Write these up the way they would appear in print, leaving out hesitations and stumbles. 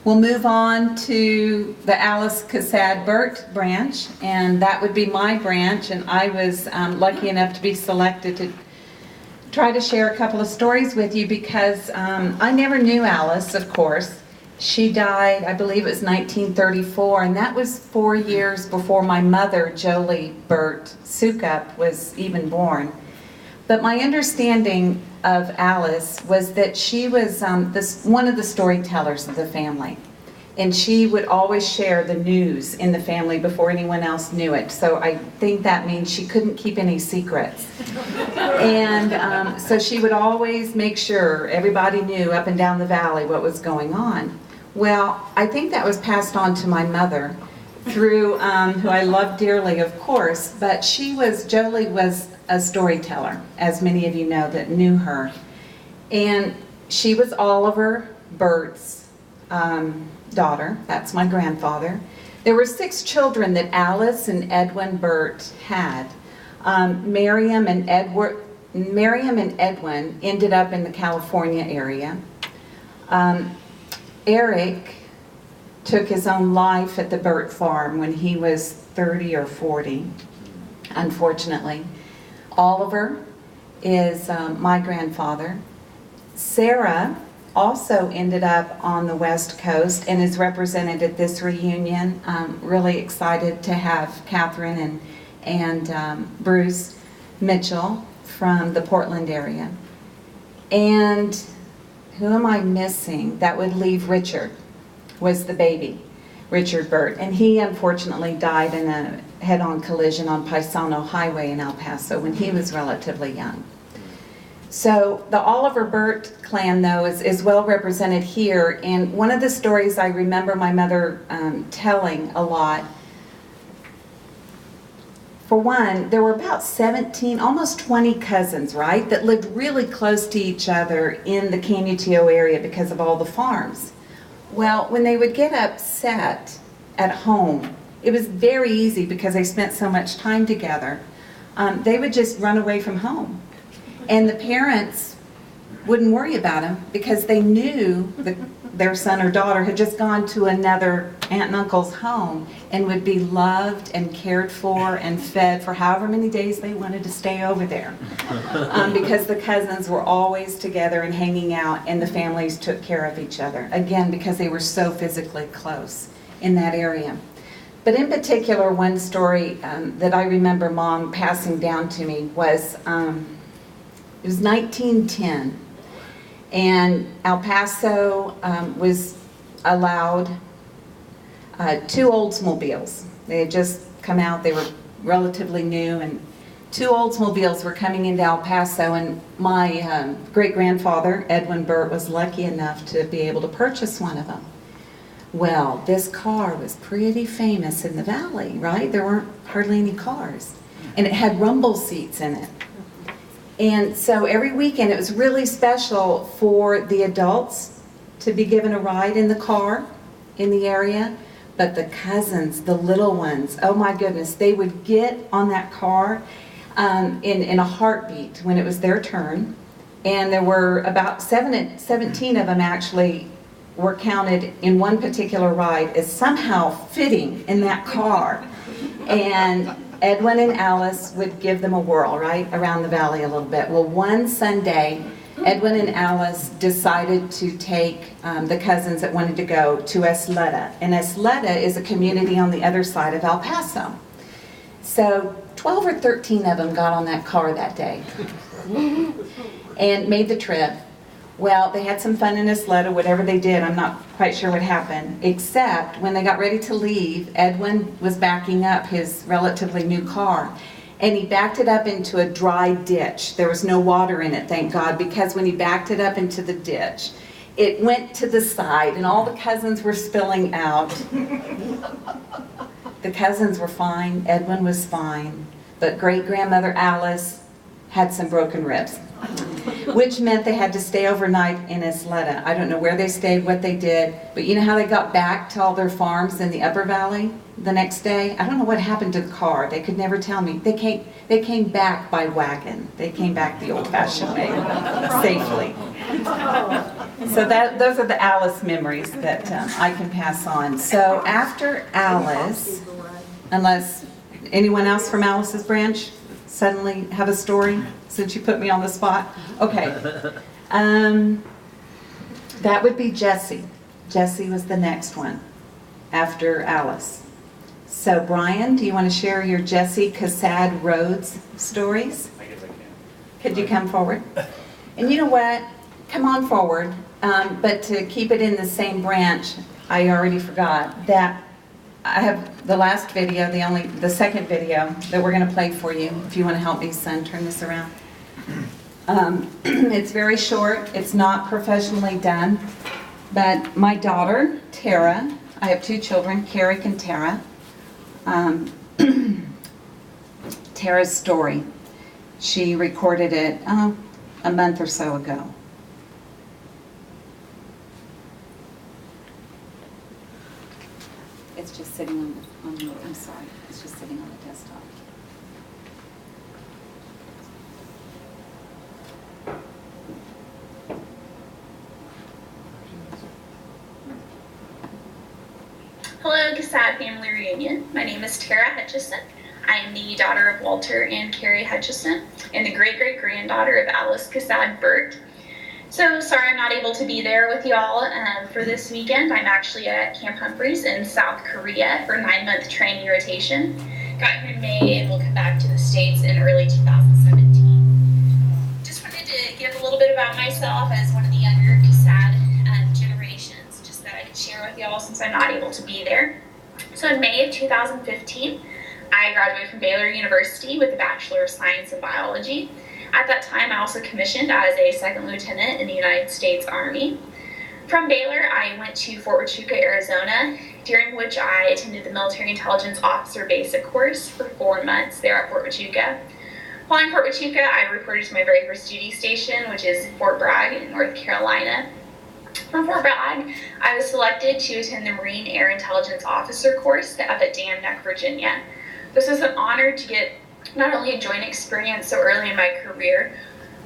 We'll move on to the Alice Casad Burt branch, and that would be my branch, and I was lucky enough to be selected to try to share a couple of stories with you because I never knew Alice, of course. She died, I believe it was 1934, and that was 4 years before my mother, Jolie Burt Sukup, was even born. But my understanding of Alice was that she was one of the storytellers of the family. And she would always share the news in the family before anyone else knew it. So I think that means she couldn't keep any secrets. And so she would always make sure everybody knew up and down the valley what was going on. Well, I think that was passed on to my mother through, who I love dearly, of course, but Jolie was a storyteller, as many of you know that knew her. And she was Oliver Burt's daughter. That's my grandfather. There were 6 children that Alice and Edwin Burt had. Miriam and Edwin ended up in the California area. Eric took his own life at the Burt farm when he was 30 or 40, unfortunately. Oliver is my grandfather. Sarah also ended up on the West Coast and is represented at this reunion. Really excited to have Catherine and Bruce Mitchell from the Portland area. And who am I missing? That would leave Richard, was the baby, Richard Burt. And he unfortunately died in a head-on collision on Paisano Highway in El Paso when he was relatively young. So the Oliver Burt clan, though, is well represented here. And one of the stories I remember my mother telling a lot, for one, there were about 17, almost 20 cousins, right, that lived really close to each other in the Canutillo area because of all the farms. Well, when they would get upset at home, it was very easy because they spent so much time together. They would just run away from home. And the parents wouldn't worry about them because they knew that their son or daughter had just gone to another aunt and uncle's home and would be loved and cared for and fed for however many days they wanted to stay over there. Because the cousins were always together and hanging out, and the families took care of each other. Again, because they were so physically close in that area. But in particular, one story that I remember Mom passing down to me was, it was 1910. And El Paso was allowed 2 Oldsmobiles. They had just come out, they were relatively new, and 2 Oldsmobiles were coming into El Paso, and my great-grandfather, Edwin Burt, was lucky enough to be able to purchase one of them. Well, this car was pretty famous in the valley, right? There weren't hardly any cars. And it had rumble seats in it. And so every weekend it was really special for the adults to be given a ride in the car in the area. But the cousins, the little ones, oh my goodness, they would get on that car in a heartbeat when it was their turn. And there were about 17 of them actually were counted in one particular ride as somehow fitting in that car. And Edwin and Alice would give them a whirl, right, around the valley a little bit. Well, one Sunday, Edwin and Alice decided to take the cousins that wanted to go to Esleda. And Esleda is a community on the other side of El Paso. So 12 or 13 of them got on that car that day and made the trip. Well, they had some fun in Esleda, whatever they did, I'm not quite sure what happened, except when they got ready to leave, Edwin was backing up his relatively new car, and he backed it up into a dry ditch. There was no water in it, thank God, because when he backed it up into the ditch, it went to the side, and all the cousins were spilling out. The cousins were fine, Edwin was fine, but great-grandmother Alice had some broken ribs, which meant they had to stay overnight in Esleda. I don't know where they stayed, what they did, but you know how they got back to all their farms in the Upper Valley the next day? I don't know what happened to the car. They could never tell me. They came back by wagon. They came back the old-fashioned way, safely. So those are the Alice memories that I can pass on. So after Alice, unless anyone else from Alice's branch suddenly have a story, since you put me on the spot? Okay. That would be Jessie. Jessie was the next one after Alice. So Brian, do you want to share your Jessie Casad Rhodes stories? I guess I can. Could you come forward? And you know what? Come on forward. But to keep it in the same branch, I already forgot that I have the last video, the second video that we're going to play for you. If you want to help me, son, turn this around. It's very short. It's not professionally done. But my daughter, Tara, I have two children, Carrick and Tara. Tara's story. She recorded it a month or so ago. It's just sitting on the, I'm sorry, it's just sitting on the desktop. Hello, Casad family reunion. My name is Tara Hutchison. I am the daughter of Walter and Carrie Hutchison and the great-great-granddaughter of Alice Casad Burt. So sorry I'm not able to be there with y'all for this weekend. I'm actually at Camp Humphreys in South Korea for a 9-month training rotation. Got here in May and will come back to the States in early 2017. Just wanted to give a little bit about myself as one of the younger Casad generations, just that I could share with y'all since I'm not able to be there. So in May of 2015, I graduated from Baylor University with a Bachelor of Science in Biology. At that time, I also commissioned as a second lieutenant in the United States Army. From Baylor, I went to Fort Huachuca, Arizona, during which I attended the Military Intelligence Officer Basic Course for 4 months there at Fort Huachuca. While in Fort Huachuca, I reported to my very first duty station, which is Fort Bragg in North Carolina. From Fort Bragg, I was selected to attend the Marine Air Intelligence Officer course up at Dam Neck, Virginia. This was an honor to get not only a joint experience so early in my career,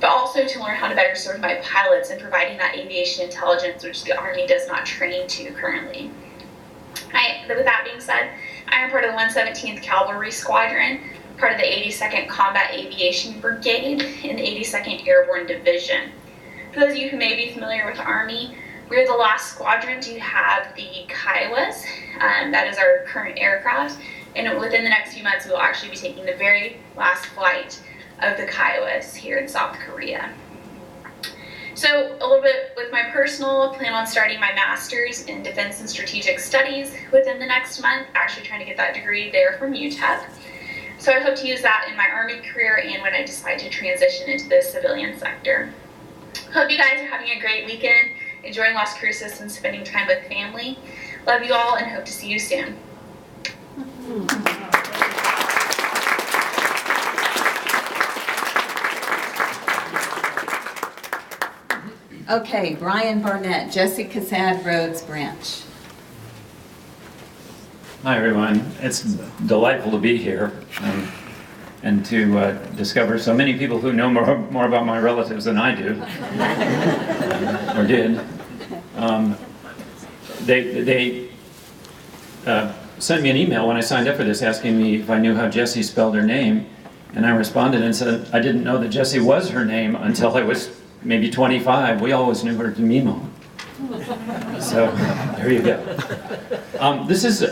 but also to learn how to better serve my pilots in providing that aviation intelligence which the Army does not train to currently. With that being said, I am part of the 117th Cavalry Squadron, part of the 82nd Combat Aviation Brigade in the 82nd Airborne Division. For those of you who may be familiar with the Army, we are the last squadron to have the Kiowas. That is our current aircraft. And within the next few months, we will actually be taking the very last flight of the Kiowas here in South Korea. So a little bit with my personal, I plan on starting my master's in Defense and Strategic Studies within the next month, actually trying to get that degree there from UTEP. So I hope to use that in my Army career and when I decide to transition into the civilian sector. Hope you guys are having a great weekend, enjoying Las Cruces and spending time with family. Love you all and hope to see you soon. Okay, Brian Barnett, Jessie Casad Rhodes branch. Hi everyone, it's delightful to be here and to discover so many people who know more about my relatives than I do, or did. They sent me an email when I signed up for this asking me if I knew how Jessie spelled her name, and I responded and said I didn't know that Jessie was her name until I was maybe 25. We always knew her as Mimo. So there you go. This is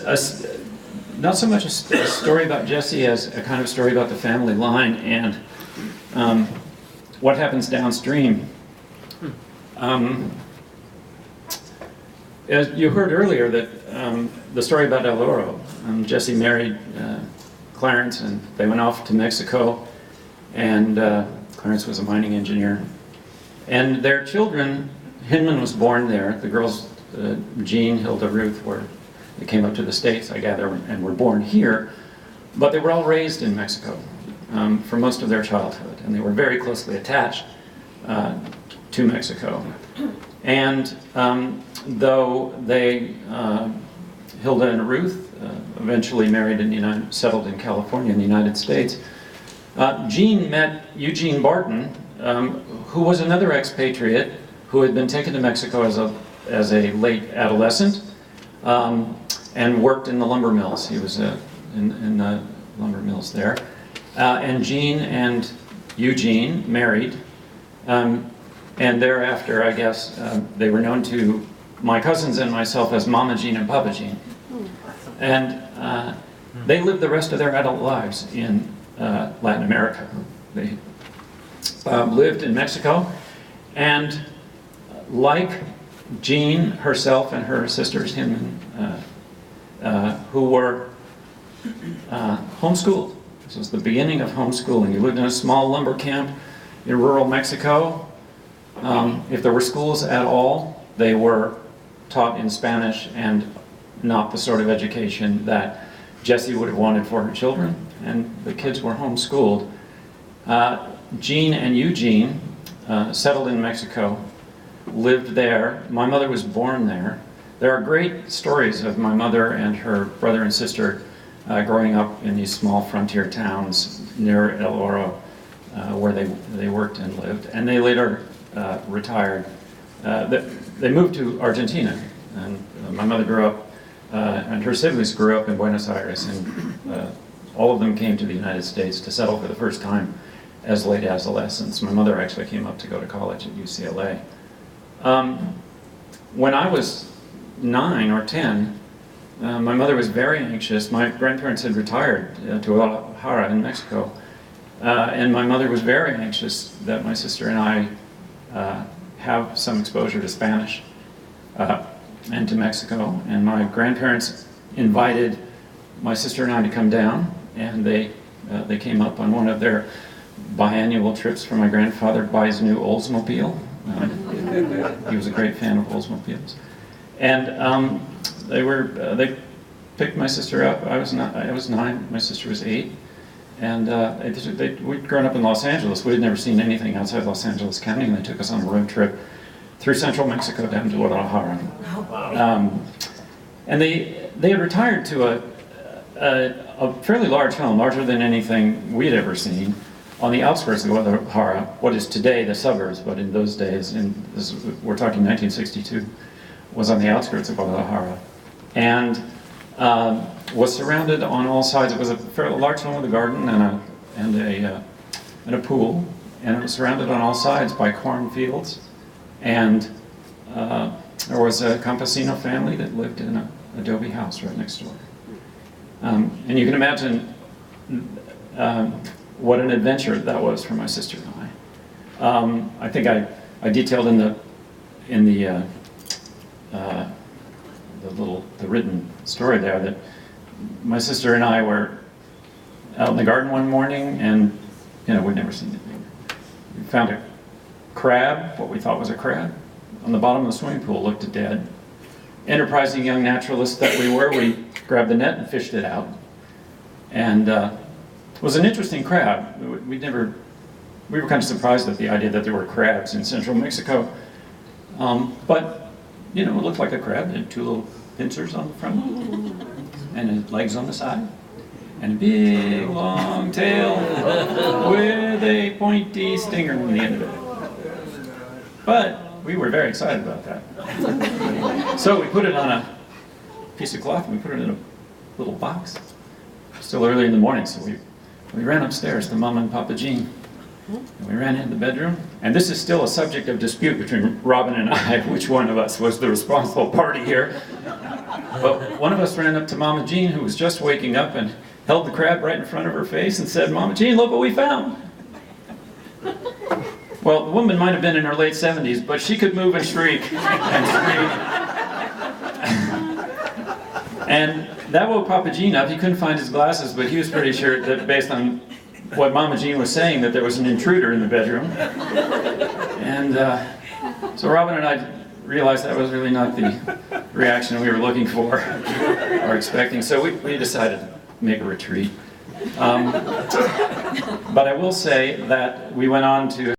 not so much a story about Jessie as a kind of story about the family line and what happens downstream. As you heard earlier, that the story about El Oro. Jessie married Clarence, and they went off to Mexico, and Clarence was a mining engineer. And their children, Hinman was born there. The girls, Jean, Hilda, Ruth, they came up to the States, I gather, and were born here. But they were all raised in Mexico for most of their childhood, and they were very closely attached to Mexico. And though they, Hilda and Ruth, eventually married and settled in California in the United States, Jean met Eugene Barton, who was another expatriate who had been taken to Mexico as a late adolescent and worked in the lumber mills. He was in the lumber mills there. And Jean and Eugene married. And thereafter, I guess, they were known to my cousins and myself as Mama Jean and Papa Jean. And they lived the rest of their adult lives in Latin America. They lived in Mexico, and like Jean herself and her sisters, him and who were homeschooled. This was the beginning of homeschooling. You lived in a small lumber camp in rural Mexico. If there were schools at all, they were taught in Spanish and not the sort of education that Jessie would have wanted for her children, and the kids were homeschooled. Jean and Eugene settled in Mexico, lived there. My mother was born there. There are great stories of my mother and her brother and sister growing up in these small frontier towns near El Oro, where they worked and lived. And they later retired. They moved to Argentina, and my mother grew up, and her siblings grew up in Buenos Aires, and all of them came to the United States to settle for the first time as late adolescents. My mother actually came up to go to college at UCLA. When I was 9 or 10, my mother was very anxious. My grandparents had retired to Guadalajara in Mexico, and my mother was very anxious that my sister and I have some exposure to Spanish and to Mexico. And my grandparents invited my sister and I to come down, and they came up on one of their biannual trips for my grandfather to buy his new Oldsmobile. He was a great fan of Oldsmobiles. And they picked my sister up. I was 9, my sister was 8. And we'd grown up in Los Angeles. We had never seen anything outside Los Angeles County, and they took us on a road trip through central Mexico down to Guadalajara. And they had retired to a fairly large home, larger than anything we had ever seen, on the outskirts of Guadalajara, what is today the suburbs, but in those days, we're talking 1962, was on the outskirts of Guadalajara. And was surrounded on all sides. It was a fairly large home with a garden and a pool, and it was surrounded on all sides by cornfields. And there was a campesino family that lived in an adobe house right next door. And you can imagine what an adventure that was for my sister and I. I think I detailed in the written story there that my sister and I were out in the garden one morning, and we'd never seen anything. We found a crab, what we thought was a crab, on the bottom of the swimming pool. Looked dead. Enterprising young naturalists that we were, we grabbed the net and fished it out. And it was an interesting crab. We were kind of surprised at the idea that there were crabs in central Mexico. But it looked like a crab. It had 2 little pincers on the front, and his legs on the side, and a big long tail with a pointy stinger on the end of it. But we were very excited about that. So we put it on a piece of cloth, and we put it in a little box. Still early in the morning, so we ran upstairs to Mama and Papa Jean. And we ran into the bedroom, and this is still a subject of dispute between Robin and I, which one of us was the responsible party here. But one of us ran up to Mama Jean, who was just waking up, and held the crab right in front of her face and said, "Mama Jean, look what we found." Well, the woman might have been in her late 70s, but she could move and shriek and scream. And that woke Papa Jean up. He couldn't find his glasses, but he was pretty sure that based on what Mama Jean was saying, that there was an intruder in the bedroom. And so Robin and I realized that was really not the reaction we were looking for or expecting. So we decided to make a retreat. But I will say that we went on to